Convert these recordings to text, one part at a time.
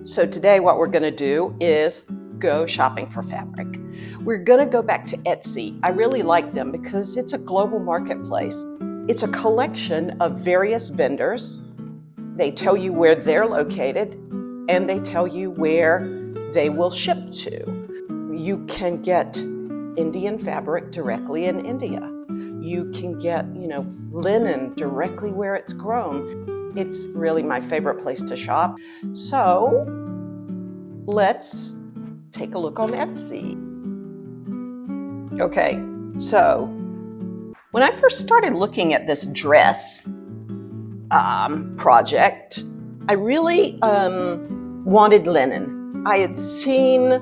So today what we're going to do is go shopping for fabric. We're going to go back to Etsy. I really like them because it's a global marketplace. It's a collection of various vendors. They tell you where they're located and they tell you where they will ship to. You can get Indian fabric directly in India. You can get, linen directly where it's grown. It's really my favorite place to shop. So let's take a look on Etsy. Okay, so when I first started looking at this dress project, I really wanted linen. I had seen,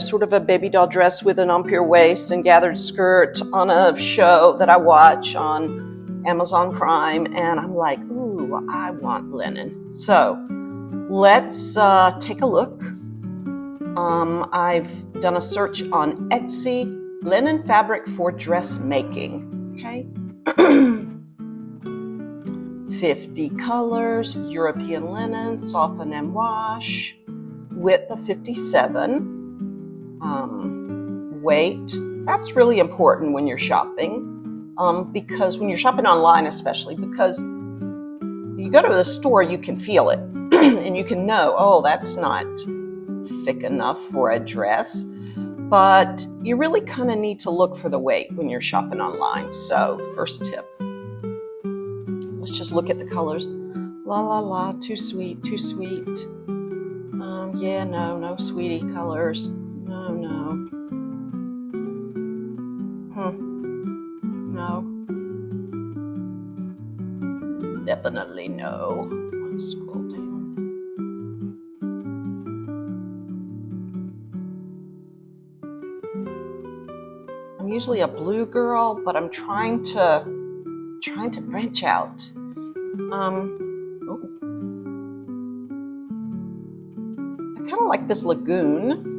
sort of a baby doll dress with an empire waist and gathered skirt on a show that I watch on Amazon Prime, and I'm like, ooh, I want linen. So let's take a look. I've done a search on Etsy, linen fabric for dressmaking, okay? 50 colors, European linen, soften and wash, width of 57, weight. That's really important when you're shopping, because when you're shopping online especially, because you go to the store, you can feel it, and you can know, oh, that's not thick enough for a dress, but you really kind of need to look for the weight when you're shopping online. So first tip, let's just look at the colors. La la la, too sweet, too sweet. Yeah, no sweetie colors. No. No. Definitely no. Let's scroll down. I'm usually a blue girl, but I'm trying to branch out. I kind of like this lagoon.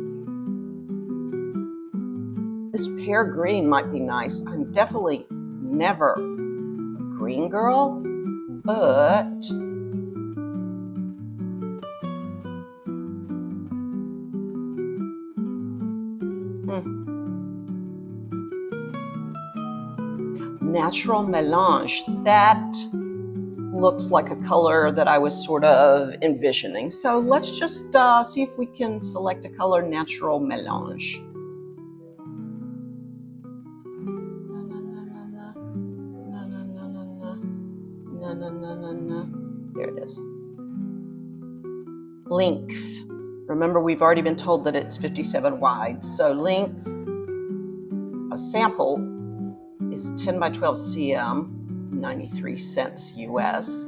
This pear green might be nice. I'm definitely never a green girl, but natural melange. That looks like a color that I was sort of envisioning. So let's just see if we can select a color, natural melange. No. There it is. Length. Remember, we've already been told that it's 57 wide. So length, a sample is 10 by 12 cm, 93 cents US.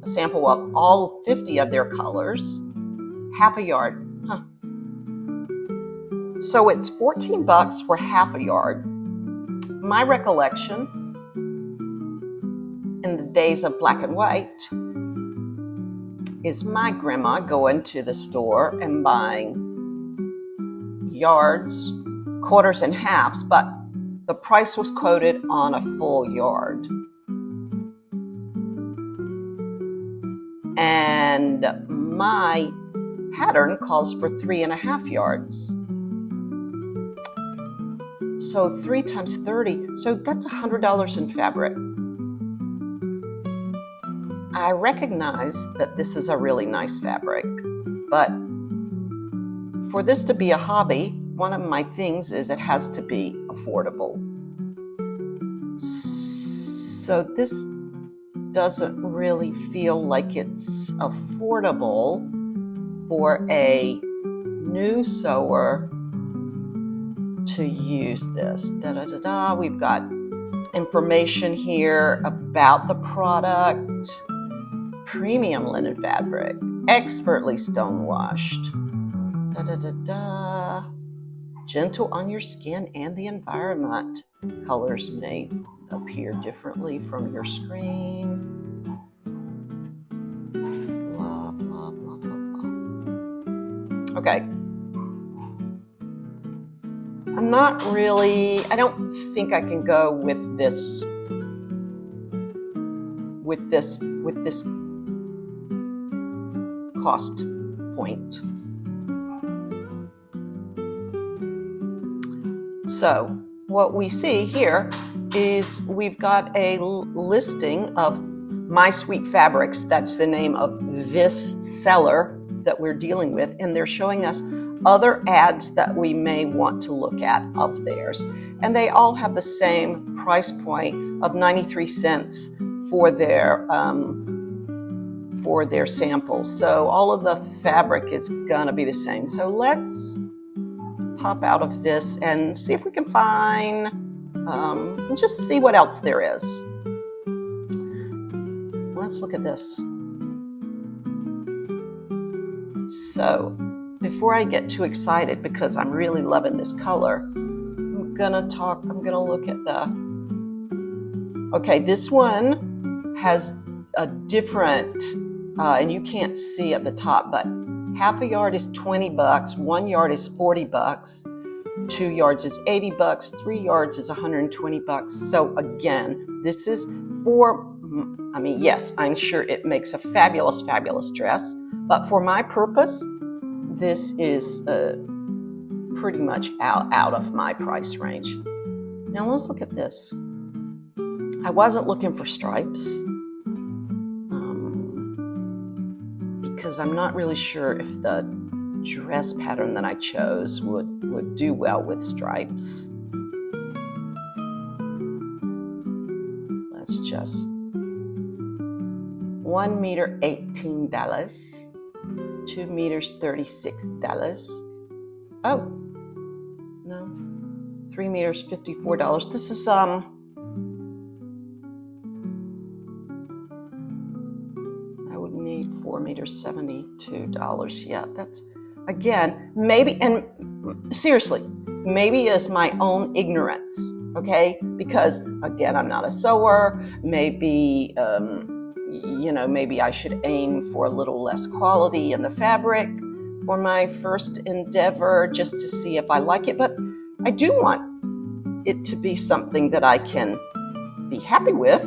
A sample of all 50 of their colors, half a yard. So it's $14 for half a yard. My recollection, in the days of black and white, is my grandma going to the store and buying yards, quarters, and halves, but the price was quoted on a full yard. And my pattern calls for 3.5 yards. So 3 times 30, so that's $100 in fabric. I recognize that this is a really nice fabric, but for this to be a hobby, one of my things is it has to be affordable. So this doesn't really feel like it's affordable for a new sewer to use this. We've got information here about the product. Premium linen fabric, expertly stone washed. Gentle on your skin and the environment. Colors may appear differently from your screen. Blah, blah, blah, blah, blah. Okay. I don't think I can go with this cost point. So what we see here is we've got a listing of My Sweet Fabrics. That's the name of this seller that we're dealing with, and they're showing us other ads that we may want to look at of theirs. And they all have the same price point of 93 cents for their samples. So all of the fabric is gonna be the same. So let's pop out of this and see if we can find, just see what else there is. Let's look at this. So before I get too excited, because I'm really loving this color, I'm gonna look at okay, this one has a different, and you can't see at the top, but half a yard is 20 bucks, 1 yard is 40 bucks, 2 yards is 80 bucks, 3 yards is 120 bucks. So again, this is yes, I'm sure it makes a fabulous, fabulous dress, but for my purpose, this is pretty much out of my price range. Now let's look at this. I wasn't looking for stripes because I'm not really sure if the dress pattern that I chose would do well with stripes. Let's just 1 meter $18, 2 meters $36. Oh no, 3 meters $54. This is I would need 4 meters $72. Yeah, that's, again, maybe, and seriously, maybe it's my own ignorance, okay? Because again, I'm not a sewer. Maybe maybe I should aim for a little less quality in the fabric for my first endeavor, just to see if I like it. But I do want it to be something that I can be happy with.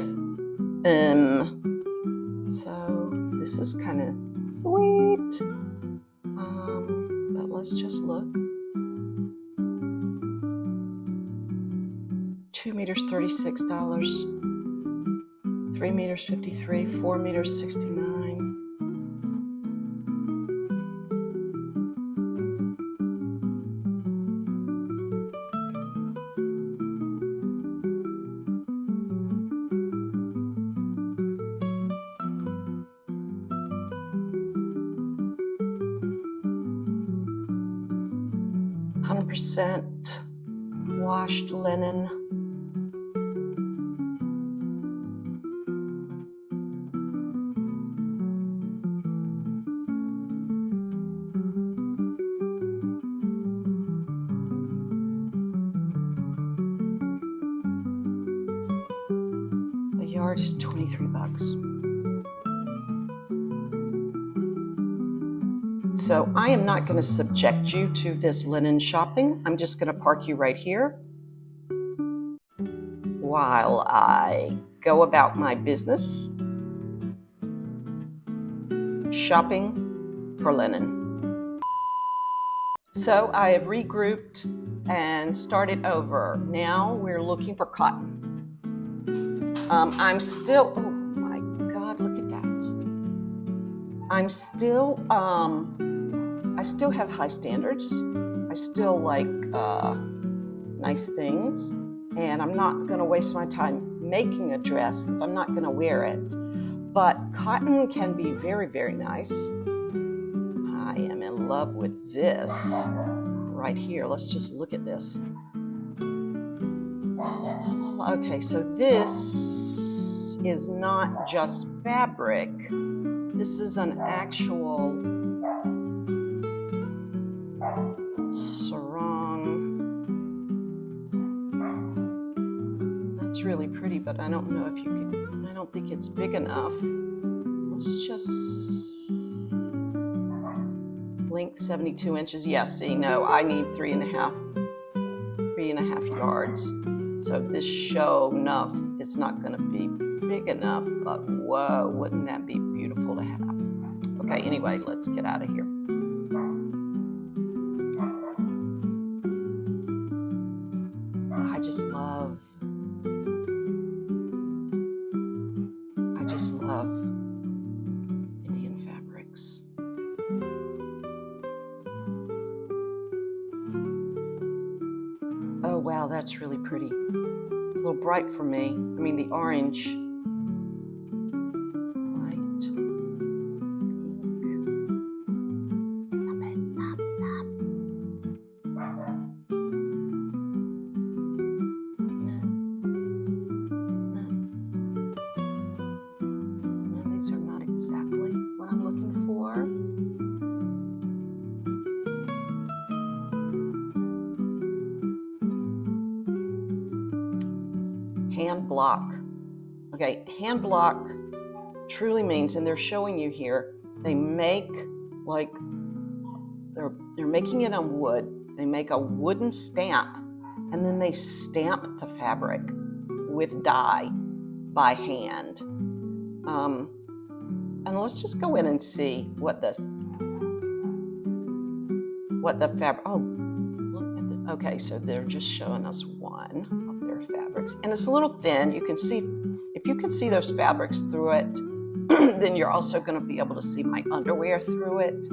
So this is kind of sweet. But let's just look. 2 meters $36. 3 meters $53, 4 meters $69. %, washed linen. Yard is 23 bucks. So I am not going to subject you to this linen shopping. I'm just going to park you right here while I go about my business shopping for linen. So I have regrouped and started over. Now we're looking for cotton. I'm still, oh my God, look at that. I still have high standards. I still like nice things, and I'm not gonna waste my time making a dress if I'm not gonna wear it. But cotton can be very, very nice. I am in love with this right here. Let's just look at this. Okay, so this is not just fabric. This is an actual sarong. That's really pretty, but I don't know if you can, I don't think it's big enough. Let's just, length 72 inches. Yeah, see, no, I need 3.5 yards. So this show enough, it's not gonna be big enough, but whoa, wouldn't that be beautiful to have? Okay, anyway, let's get out of here. I just love Indian fabrics. Oh wow, that's really pretty. A little bright for me. I mean, the orange. Light. Pink. These are not exactly what I'm looking for. Hand block. Okay, hand block truly means, and they're showing you here, they make like they're making it on wood. They make a wooden stamp, and then they stamp the fabric with dye by hand. And let's just go in and see what the fabric. Oh, look at the. Okay, so they're just showing us one of their fabrics, and it's a little thin. You can see, if you can see those fabrics through it, then you're also going to be able to see my underwear through it.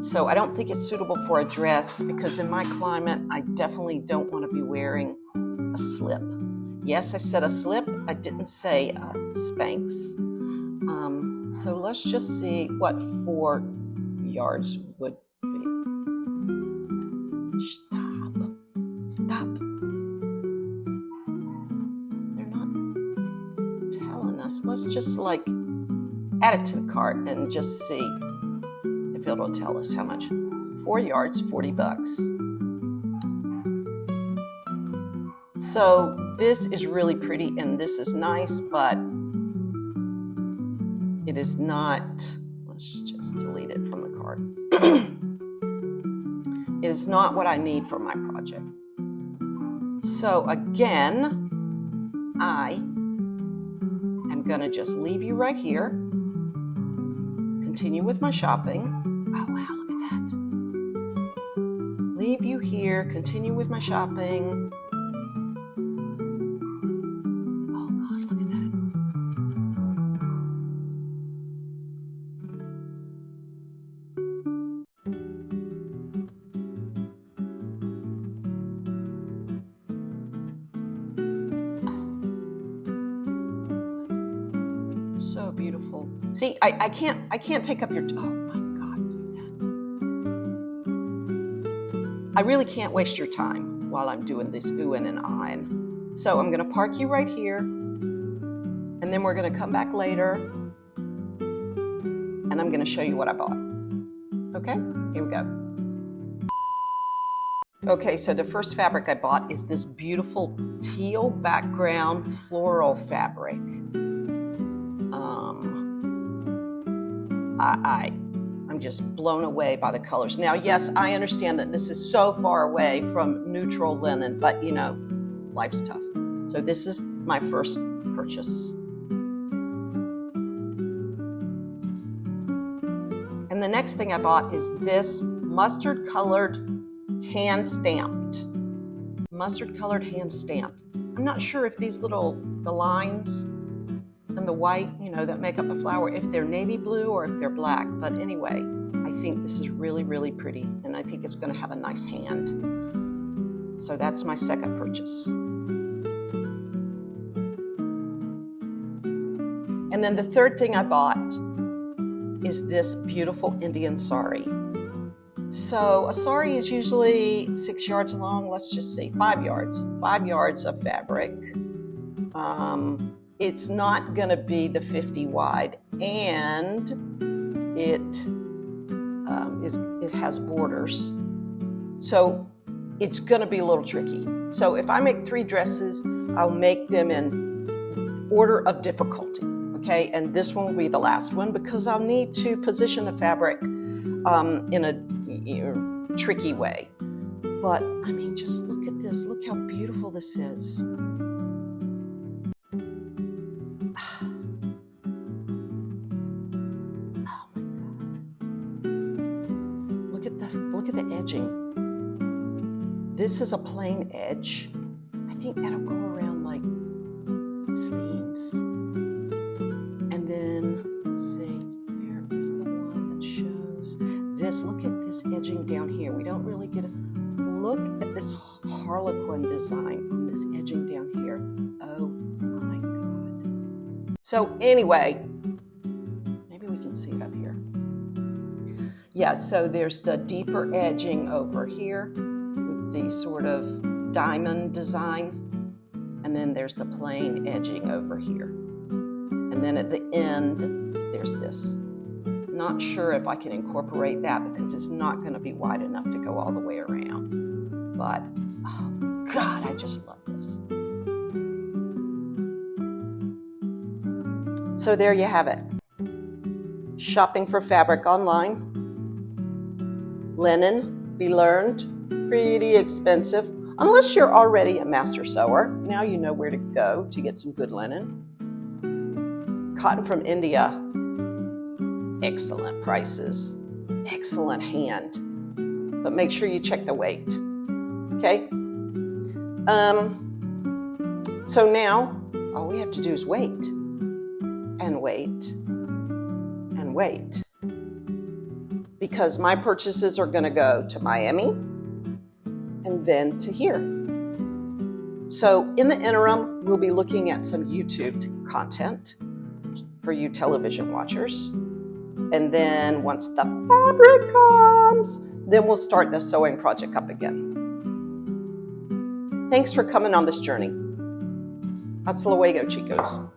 So I don't think it's suitable for a dress, because in my climate, I definitely don't want to be wearing a slip. Yes, I said a slip. I didn't say Spanx. So let's just see what 4 yards would be. Stop. They're not telling us. Let's just like add it to the cart and just see if it'll tell us how much. 4 yards, $40. So this is really pretty and this is nice, but it is not, let's just delete it from the cart. It is not what I need for my project. So again, I am gonna just leave you right here, continue with my shopping. Oh wow, look at that. Leave you here, continue with my shopping. Oh God, look at that. So beautiful. See, I can't take up your, oh my God, look at that. I really can't waste your time while I'm doing this oohing and ahhing. So I'm gonna park you right here, and then we're gonna come back later, and I'm gonna show you what I bought. Okay, here we go. Okay, so the first fabric I bought is this beautiful teal background floral fabric. I'm just blown away by the colors. Now, yes, I understand that this is so far away from neutral linen, but you know, life's tough. So this is my first purchase. And the next thing I bought is this mustard colored hand stamped. Mustard colored hand stamped. I'm not sure if these the lines and the white, you know, that make up the flower, if they're navy blue or if they're black. But anyway, I think this is really, really pretty, and I think it's going to have a nice hand. So that's my second purchase. And then the third thing I bought is this beautiful Indian sari. So a sari is usually 6 yards long. Let's just say 5 yards. 5 yards of fabric. It's not going to be the 50 wide, and it has borders, so it's going to be a little tricky. So if I make 3 dresses, I'll make them in order of difficulty, okay? And this one will be the last one, because I'll need to position the fabric in a tricky way. But I mean, just look at this. Look how beautiful this is. look at the edging. This is a plain edge. I think that'll go around like sleeves. And then, let's see, where is the one that shows this? Look at this edging down here. We don't really get a look at this harlequin design on this edging down here. Oh my God. So anyway, maybe we can see it up here. Yeah, so there's the deeper edging over here with the sort of diamond design. And then there's the plain edging over here. And then at the end, there's this. Not sure if I can incorporate that because it's not going to be wide enough to go all the way around. But, oh God, I just love this. So there you have it. Shopping for fabric online. Linen, we learned, pretty expensive. Unless you're already a master sewer, now you know where to go to get some good linen. Cotton from India, excellent prices, excellent hand, but make sure you check the weight, okay? So now, all we have to do is wait, and wait, and wait. Because my purchases are gonna go to Miami, and then to here. So in the interim, we'll be looking at some YouTube content for you television watchers. And then once the fabric comes, then we'll start the sewing project up again. Thanks for coming on this journey. Hasta luego, chicos.